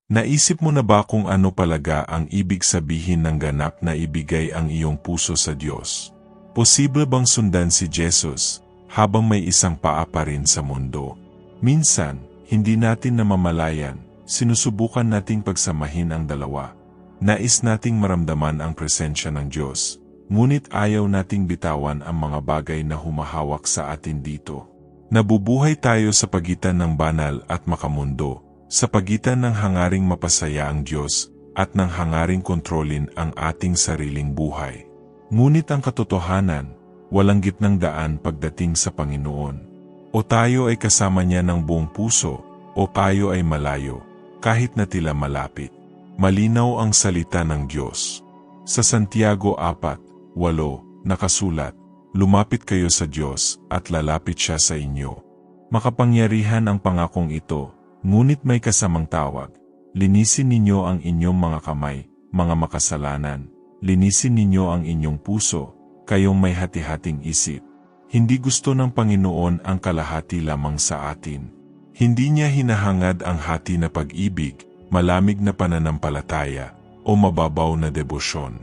Naisip mo na ba kung ano palaga ang ibig sabihin ng ganap na ibigay ang iyong puso sa Diyos? Posible bang sundan si Jesus habang may isang paa pa rin sa mundo? Minsan, hindi natin namamalayan, sinusubukan nating pagsamahin ang dalawa. Nais nating maramdaman ang presensya ng Diyos, ngunit ayaw nating bitawan ang mga bagay na humahawak sa atin dito. Nabubuhay tayo sa pagitan ng banal at makamundo, sa pagitan ng hangaring mapasaya ang Diyos at ng hangaring kontrolin ang ating sariling buhay. Ngunit ang katotohanan, walang gitnang daan pagdating sa Panginoon. O tayo ay kasama niya ng buong puso, o tayo ay malayo, kahit na tila malapit. Malinaw ang salita ng Diyos. Sa Santiago 4:8, nakasulat, "Lumapit kayo sa Diyos at lalapit siya sa inyo." Makapangyarihan ang pangakong ito, ngunit may kasamang tawag. Linisin ninyo ang inyong mga kamay, mga makasalanan. Linisin ninyo ang inyong puso, kayong may hati-hating isip. Hindi gusto ng Panginoon ang kalahati lamang sa atin. Hindi niya hinahangad ang hati na pag-ibig, malamig na pananampalataya, o mababaw na debosyon.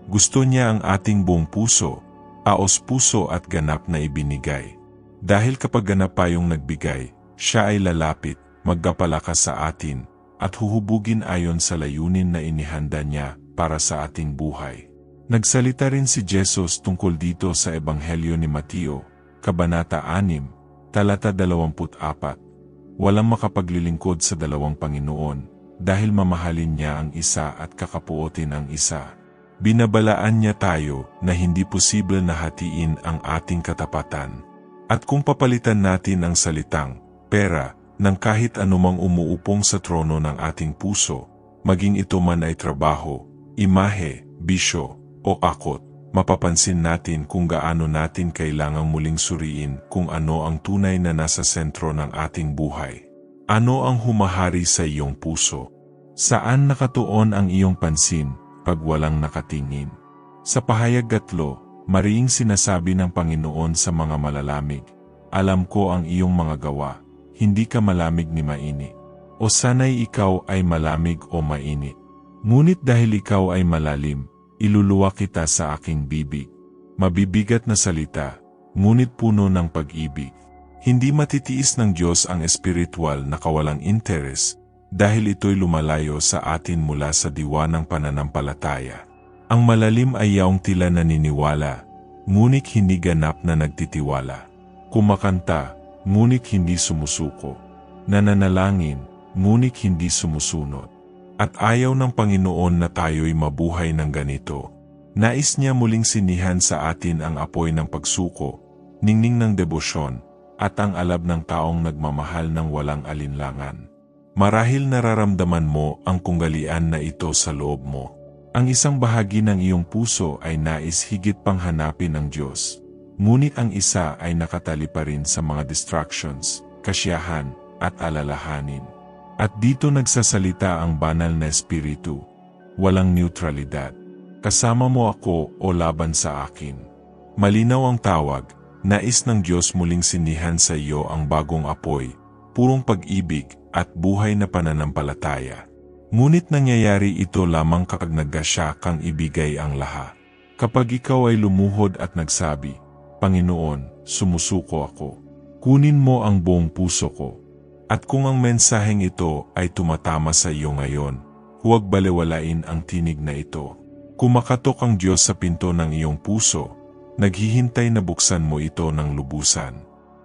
Gusto niya ang ating buong puso, taos puso at ganap na ibinigay. Dahil kapag ganap tayong nagbigay, siya ay lalapit, magpapalakas sa atin, at huhubugin ayon sa layunin na inihanda niya para sa ating buhay. Nagsalita rin si Jesus tungkol dito sa Ebanghelyo ni Mateo, Kabanata 6, talata 24. Walang makapaglilingkod sa dalawang Panginoon, dahil mamahalin niya ang isa at kakapuotin ang isa. Binabalaan niya tayo na hindi posible na hatiin ang ating katapatan. At kung papalitan natin ang salitang pera ng kahit anumang umuupong sa trono ng ating puso, maging ito man ay trabaho, imahe, bisyo, o akot, mapapansin natin kung gaano natin kailangang muling suriin kung ano ang tunay na nasa sentro ng ating buhay. Ano ang humahari sa iyong puso? Saan nakatuon ang iyong pansin pag walang nakatingin? Sa pahayag 3, mariing sinasabi ng Panginoon sa mga malalamig, "Alam ko ang iyong mga gawa, hindi ka malamig ni mainit. O sana'y ikaw ay malamig o mainit. Ngunit dahil ikaw ay malalim, iluluwa kita sa aking bibig." Mabibigat na salita, ngunit puno ng pag-ibig. Hindi matitiis ng Diyos ang espiritual na kawalang interes, dahil ito'y lumalayo sa atin mula sa diwa ng pananampalataya. Ang malalim ay yaong tila naniniwala, ngunit hindi ganap na nagtitiwala. Kumakanta, ngunit hindi sumusuko. Nananalangin, ngunit hindi sumusunod. At ayaw ng Panginoon na tayo'y mabuhay ng ganito. Nais niya muling sinihan sa atin ang apoy ng pagsuko, ningning ng debosyon, at ang alab ng taong nagmamahal ng walang alinlangan. Marahil nararamdaman mo ang kunggalian na ito sa loob mo. Ang isang bahagi ng iyong puso ay nais higit pang hanapin ng Diyos. Ngunit ang isa ay nakatali pa rin sa mga distractions, kasiyahan, at alalahanin. At dito nagsasalita ang banal na espiritu. Walang neutralidad. Kasama mo ako o laban sa akin. Malinaw ang tawag. Nais ng Diyos muling sinihan sa iyo ang bagong apoy, purong pag-ibig at buhay na pananampalataya. Ngunit nangyayari ito lamang kapag nagdasya kang ibigay ang lahat. Kapag ikaw ay lumuhod at nagsabi, "Panginoon, sumusuko ako. Kunin mo ang buong puso ko." At kung ang mensaheng ito ay tumatama sa iyo ngayon, huwag balewalain ang tinig na ito. Kumakatok ang Diyos sa pinto ng iyong puso, naghihintay na buksan mo ito ng lubusan.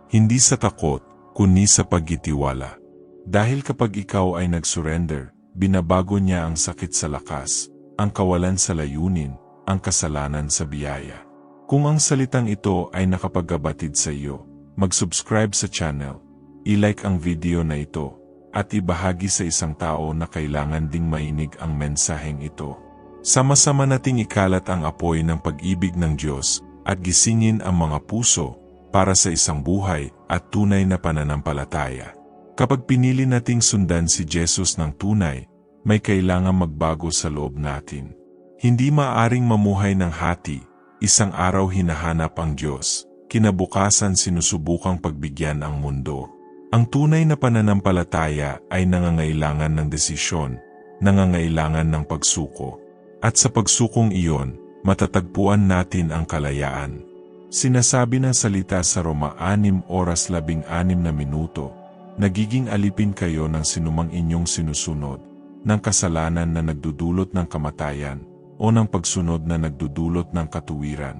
Hindi sa takot, kundi sa pagtitiwala. Dahil kapag ikaw ay nag-surrender, binabago niya ang sakit sa lakas, ang kawalan sa layunin, ang kasalanan sa biyaya. Kung ang salitang ito ay nakapagkabatid sa iyo, mag-subscribe sa channel, i-like ang video na ito, at ibahagi sa isang tao na kailangan ding mainig ang mensaheng ito. Sama-sama nating ikalat ang apoy ng pag-ibig ng Diyos at gisingin ang mga puso para sa isang buhay at tunay na pananampalataya. Kapag pinili nating sundan si Jesus ng tunay, may kailangang magbago sa loob natin. Hindi maaring mamuhay ng hati, isang araw hinahanap ang Diyos, kinabukasan sinusubukang pagbigyan ang mundo. Ang tunay na pananampalataya ay nangangailangan ng desisyon, nangangailangan ng pagsuko. At sa pagsukong iyon, matatagpuan natin ang kalayaan. Sinasabi ng salita sa Roma 6:16, nagiging alipin kayo ng sinumang inyong sinusunod, ng kasalanan na nagdudulot ng kamatayan, o ng pagsunod na nagdudulot ng katuwiran.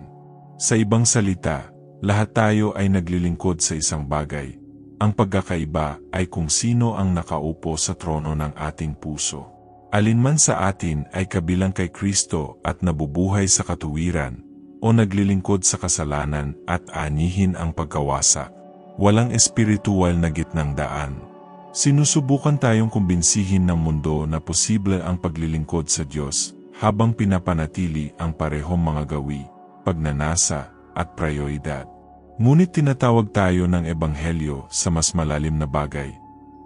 Sa ibang salita, lahat tayo ay naglilingkod sa isang bagay. Ang pagkakaiba ay kung sino ang nakaupo sa trono ng ating puso. Alinman sa atin ay kabilang kay Kristo at nabubuhay sa katuwiran, o naglilingkod sa kasalanan at anihin ang pagkawasak. Walang espiritual na gitnang daan. Sinusubukan tayong kumbinsihin ng mundo na posible ang paglilingkod sa Diyos habang pinapanatili ang parehong mga gawi, pagnanasa at prioridad. Ngunit tinatawag tayo ng Ebanghelyo sa mas malalim na bagay.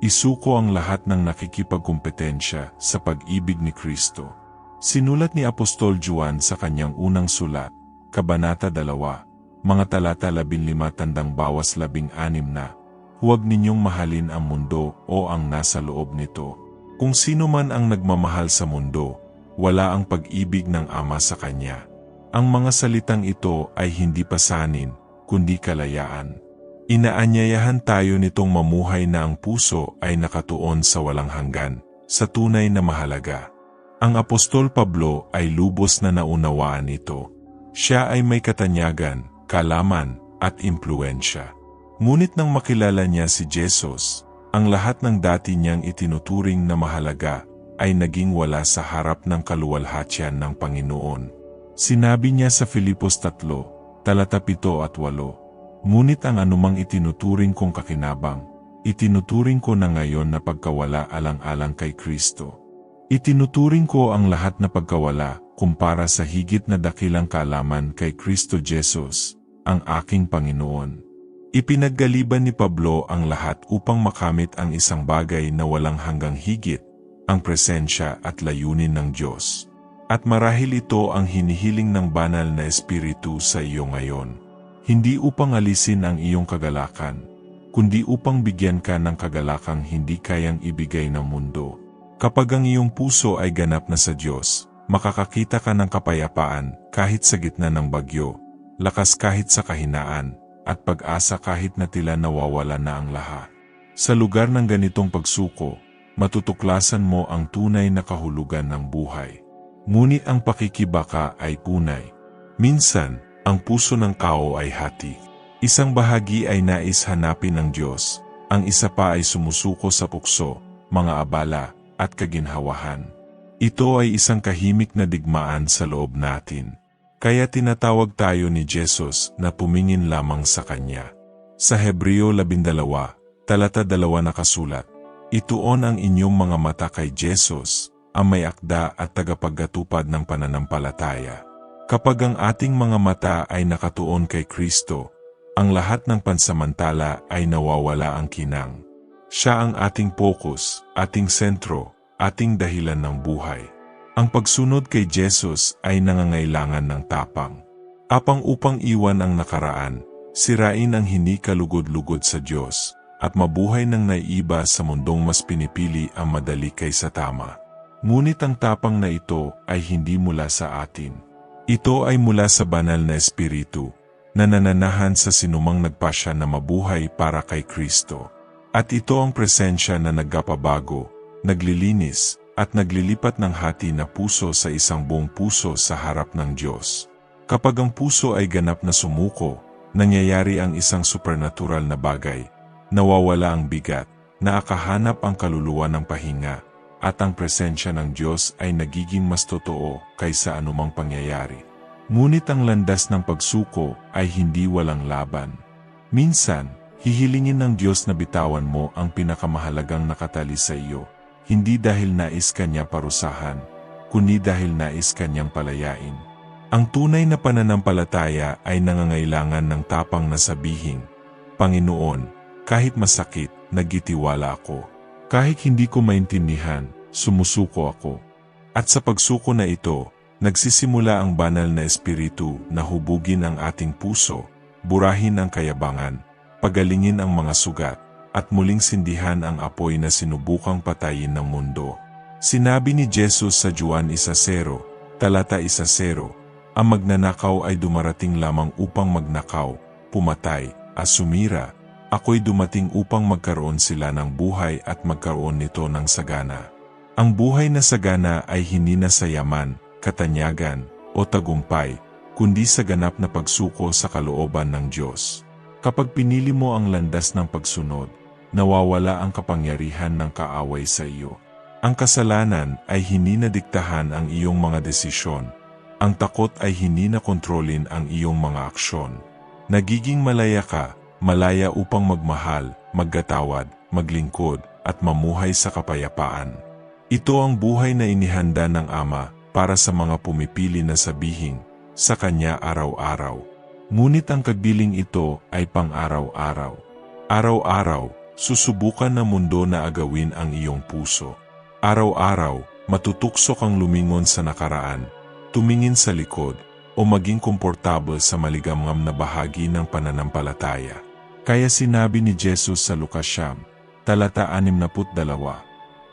Isuko ang lahat ng nakikipagkumpetensya sa pag-ibig ni Kristo. Sinulat ni Apostol Juan sa kanyang unang sulat, Kabanata 2, mga talata 15-16 na, huwag ninyong mahalin ang mundo o ang nasa loob nito. Kung sino man ang nagmamahal sa mundo, wala ang pag-ibig ng Ama sa kanya. Ang mga salitang ito ay hindi pasanin, kundi kalayaan. Inaanyayahan tayo nitong mamuhay na ang puso ay nakatuon sa walang hanggan, sa tunay na mahalaga. Ang Apostol Pablo ay lubos na naunawaan ito. Siya ay may katanyagan, kalaman, at impluensya. Ngunit nang makilala niya si Jesus, ang lahat ng dati niyang itinuturing na mahalaga ay naging wala sa harap ng kaluwalhatian ng Panginoon. Sinabi niya sa Filipos 3, talata 7 at 8, ngunit ang anumang itinuturing kong kakinabang, itinuturing ko na ngayon na pagkawala alang-alang kay Kristo. Itinuturing ko ang lahat na pagkawala kumpara sa higit na dakilang kaalaman kay Kristo Jesus, ang aking Panginoon. Ipinaggaliban ni Pablo ang lahat upang makamit ang isang bagay na walang hanggang higit, ang presensya at layunin ng Diyos. At marahil ito ang hinihiling ng banal na Espiritu sa iyo ngayon. Hindi upang alisin ang iyong kagalakan, kundi upang bigyan ka ng kagalakang hindi kayang ibigay ng mundo. Kapag ang iyong puso ay ganap na sa Diyos, makakakita ka ng kapayapaan kahit sa gitna ng bagyo, lakas kahit sa kahinaan, at pag-asa kahit na tila nawawala na ang lahat. Sa lugar ng ganitong pagsuko, matutuklasan mo ang tunay na kahulugan ng buhay. Ngunit ang pakikibaka ay tunay. Minsan, ang puso ng tao ay hati. Isang bahagi ay nais hanapin ng Diyos, ang isa pa ay sumusuko sa pukso, mga abala, at kaginhawahan. Ito ay isang kahimik na digmaan sa loob natin. Kaya tinatawag tayo ni Jesus na pumingin lamang sa Kanya. Sa Hebreo 12, talata 2 nakasulat, ituon ang inyong mga mata kay Jesus, ang may akda at tagapaggatupad ng pananampalataya. Kapag ang ating mga mata ay nakatuon kay Kristo, ang lahat ng pansamantala ay nawawala ang kinang. Siya ang ating focus, ating sentro, ating dahilan ng buhay. Ang pagsunod kay Jesus ay nangangailangan ng tapang. Apang upang iwan ang nakaraan, sirain ang hindi kalugod-lugod sa Diyos, at mabuhay ng naiiba sa mundong mas pinipili ang madali kaysa tama. Ngunit ang tapang na ito ay hindi mula sa atin. Ito ay mula sa banal na Espiritu, na nananahan sa sinumang nagpasya na mabuhay para kay Kristo. At ito ang presensya na nagpapabago, naglilinis, at naglilipat ng hati na puso sa isang buong puso sa harap ng Diyos. Kapag ang puso ay ganap na sumuko, nangyayari ang isang supernatural na bagay, nawawala ang bigat, naakahanap ang kaluluwa ng pahinga, at ang presensya ng Diyos ay nagiging mas totoo kaysa anumang pangyayari. Ngunit ang landas ng pagsuko ay hindi walang laban. Minsan, hihilingin ng Diyos na bitawan mo ang pinakamahalagang nakatali sa iyo, hindi dahil nais Kanya parusahan, kundi dahil nais Kanyang palayain. Ang tunay na pananampalataya ay nangangailangan ng tapang na sabihin, Panginoon, kahit masakit, nagtitiwala ako. Kahit hindi ko maintindihan, sumusuko ako. At sa pagsuko na ito, nagsisimula ang banal na Espiritu na hubugin ang ating puso, burahin ang kayabangan, pagalingin ang mga sugat, at muling sindihan ang apoy na sinubukang patayin ng mundo. Sinabi ni Jesus sa Juan 1:0, talata 1:0, ang magnanakaw ay dumarating lamang upang magnakaw, pumatay, at sumira. Ako'y dumating upang magkaroon sila ng buhay at magkaroon nito ng sagana. Ang buhay na sagana ay hindi na sa yaman, katanyagan, o tagumpay, kundi sa ganap na pagsuko sa kalooban ng Diyos. Kapag pinili mo ang landas ng pagsunod, nawawala ang kapangyarihan ng kaaway sa iyo. Ang kasalanan ay hindi na diktahan ang iyong mga desisyon. Ang takot ay hindi na kontrolin ang iyong mga aksyon. Nagiging malaya ka, malaya upang magmahal, maggatawad, maglingkod, at mamuhay sa kapayapaan. Ito ang buhay na inihanda ng Ama para sa mga pumipili na sabihin sa Kanya araw-araw. Ngunit ang kagbiling ito ay pang-araw-araw. Araw-araw, susubukan ng mundo na agawin ang iyong puso. Araw-araw, matutukso kang lumingon sa nakaraan, tumingin sa likod, o maging komportable sa maligamgam na bahagi ng pananampalataya. Kaya sinabi ni Jesus sa Lucas 9, talata 62,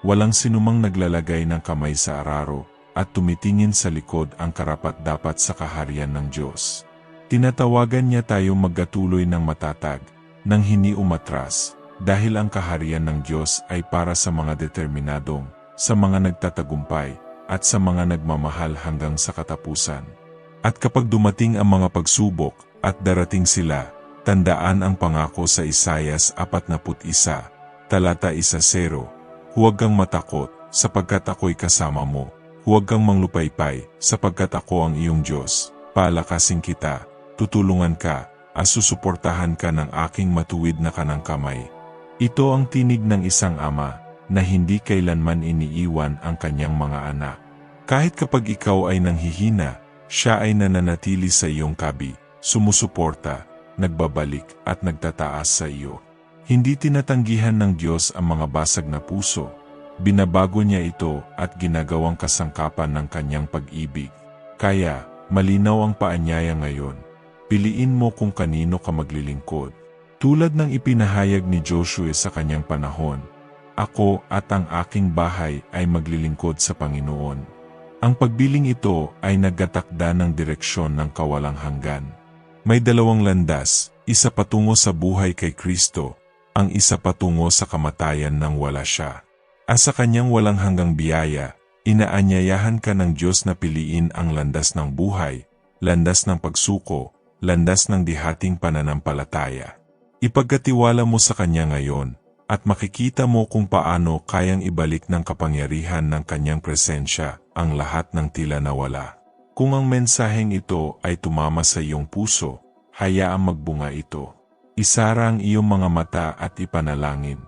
walang sinumang naglalagay ng kamay sa araro at tumitingin sa likod ang karapat-dapat sa kaharian ng Diyos. Tinatawagan niya tayong magkatuloy ng matatag, nang hindi umatras, dahil ang kaharian ng Diyos ay para sa mga determinadong, sa mga nagtatagumpay, at sa mga nagmamahal hanggang sa katapusan. At kapag dumating ang mga pagsubok, at darating sila, tandaan ang pangako sa Isaias 41, talata 1:0, huwag kang matakot, sapagkat ako'y kasama mo. Huwag kang manglupaypay, sapagkat ako ang iyong Diyos. Palakasin kita, tutulungan ka, at susuportahan ka ng aking matuwid na kanang kamay. Ito ang tinig ng isang ama, na hindi kailanman iniiwan ang kanyang mga anak. Kahit kapag ikaw ay nanghihina, siya ay nananatili sa iyong tabi, sumusuporta, nagbabalik at nagtataas sa iyo. Hindi tinatanggihan ng Diyos ang mga basag na puso. Binabago niya ito at ginagawang kasangkapan ng kanyang pag-ibig. Kaya, malinaw ang paanyaya ngayon. Piliin mo kung kanino ka maglilingkod. Tulad ng ipinahayag ni Joshua sa kanyang panahon, ako at ang aking bahay ay maglilingkod sa Panginoon. Ang pagbiling ito ay nagtatakda ng direksyon ng kawalang hanggan. May dalawang landas, isa patungo sa buhay kay Kristo, ang isa patungo sa kamatayan nang wala siya. At sa kanyang walang hanggang biyaya, inaanyayahan ka ng Diyos na piliin ang landas ng buhay, landas ng pagsuko, landas ng dihating pananampalataya. Ipagkatiwala mo sa Kanya ngayon, at makikita mo kung paano kayang ibalik ng kapangyarihan ng Kanyang presensya ang lahat ng tila nawala. Kung ang mensaheng ito ay tumama sa iyong puso, hayaang magbunga ito. Isara ang iyong mga mata at ipanalangin.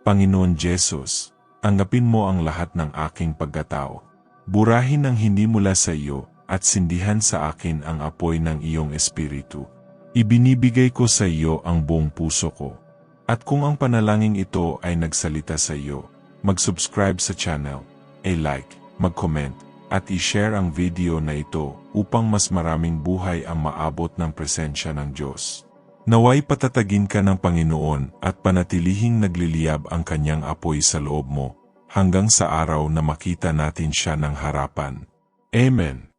Panginoon Jesus, tanggapin mo ang lahat ng aking pagkatao. Burahin ang hindi mula sa iyo at sindihan sa akin ang apoy ng iyong espiritu. Ibinibigay ko sa iyo ang buong puso ko. At kung ang panalangin ito ay nagsalita sa iyo, mag-subscribe sa channel, i-like, mag-comment, at i-share ang video na ito upang mas maraming buhay ang maabot ng presensya ng Diyos. Naway patatagin ka ng Panginoon at panatilihing nagliliyab ang kanyang apoy sa loob mo, hanggang sa araw na makita natin siya ng harapan. Amen.